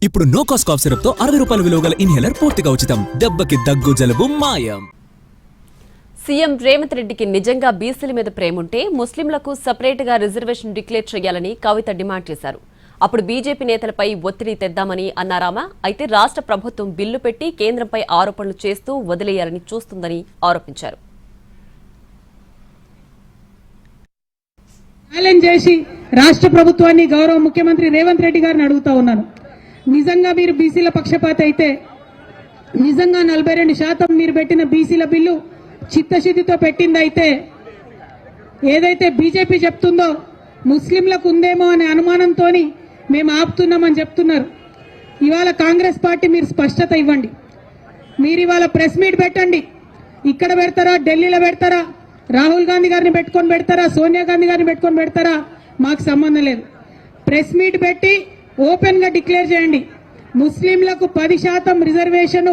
ఇప్పుడు no cost cough syrup తో 60 రూపాయల విలువ గల ఇన్హేలర్ పూర్తిగా ఉచితం. దెబ్బకి దగ్గు జలుబు మాయం. సీఎం రేవంత్ రెడ్డికి నిజంగా బీసీల మీద ప్రేముంటే ముస్లింలకు సెపరేట్ గా రిజర్వేషన్ డిక్లేర్ చేయాలని కవిత డిమాండ్ చేశారు. అప్పుడు బీజేపీ నేతలపై ఒత్తిడి తెద్దామని అన్నారామా. అయితే రాష్ట్ర ప్రభుత్వం బిల్లు పెట్టి కేంద్రంపై ఆరోపణలు చేస్తూ వదిలేయాలని చూస్తుందని ఆరోపించారు. ఛాలెంజ్ చేసి రాష్ట్ర ప్రభుత్వాన్ని గౌరవ ముఖ్యమంత్రి రేవంత్ రెడ్డి గారిని అడుగుతా ఉన్నాను. నిజంగా మీరు బీసీల పక్షపాత అయితే, నిజంగా 42% మీరు పెట్టిన బీసీల బిల్లు చిత్తశుద్ధితో పెట్టిందైతే, ఏదైతే బీజేపీ చెప్తుందో ముస్లింలకు ఉందేమో అనే అనుమానంతో మేము ఆపుతున్నామని చెప్తున్నారు. ఇవాళ కాంగ్రెస్ పార్టీ మీరు స్పష్టత ఇవ్వండి. మీరు ఇవాళ ప్రెస్ మీట్ పెట్టండి. ఇక్కడ పెడతారా, ఢిల్లీలో పెడతారా, రాహుల్ గాంధీ గారిని పెట్టుకొని పెడతారా, సోనియా గాంధీ గారిని పెట్టుకొని పెడతారా, మాకు సంబంధం లేదు. ప్రెస్ మీట్ పెట్టి ఓపెన్ గా డిక్లేర్ చేయండి. ముస్లింలకు 10% రిజర్వేషన్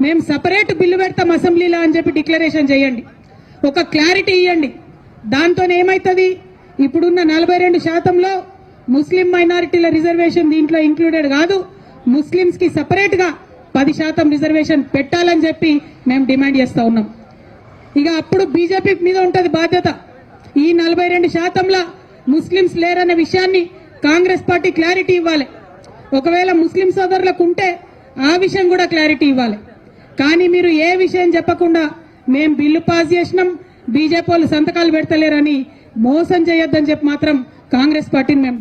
మేము సపరేట్ బిల్లు పెడతాం అసెంబ్లీలో అని చెప్పి డిక్లరేషన్ చేయండి. ఒక క్లారిటీ ఇవ్వండి. దాంతో ఏమైతుంది, ఇప్పుడున్న 42%లో ముస్లిం మైనారిటీల రిజర్వేషన్ దీంట్లో ఇంక్లూడెడ్ కాదు. ముస్లింస్ కి సపరేట్ గా 10% రిజర్వేషన్ పెట్టాలని చెప్పి మేము డిమాండ్ చేస్తా ఉన్నాం. ఇక అప్పుడు బీజేపీ మీద ఉంటది బాధ్యత. ఈ 42%ల ముస్లింస్ లేరనే విషయాన్ని కాంగ్రెస్ పార్టీ క్లారిటీ ఇవ్వాలి. ఒకవేళ ముస్లిం సోదరులకు ఉంటే ఆ విషయం కూడా క్లారిటీ ఇవ్వాలి. కానీ మీరు ఏ విషయం చెప్పకుండా మేము బిల్లు పాస్ చేసినాం, బీజేపీ వాళ్ళు సంతకాలు పెడతలేరని మోసం చేయొద్దని చెప్పి మాత్రం కాంగ్రెస్ పార్టీని మేము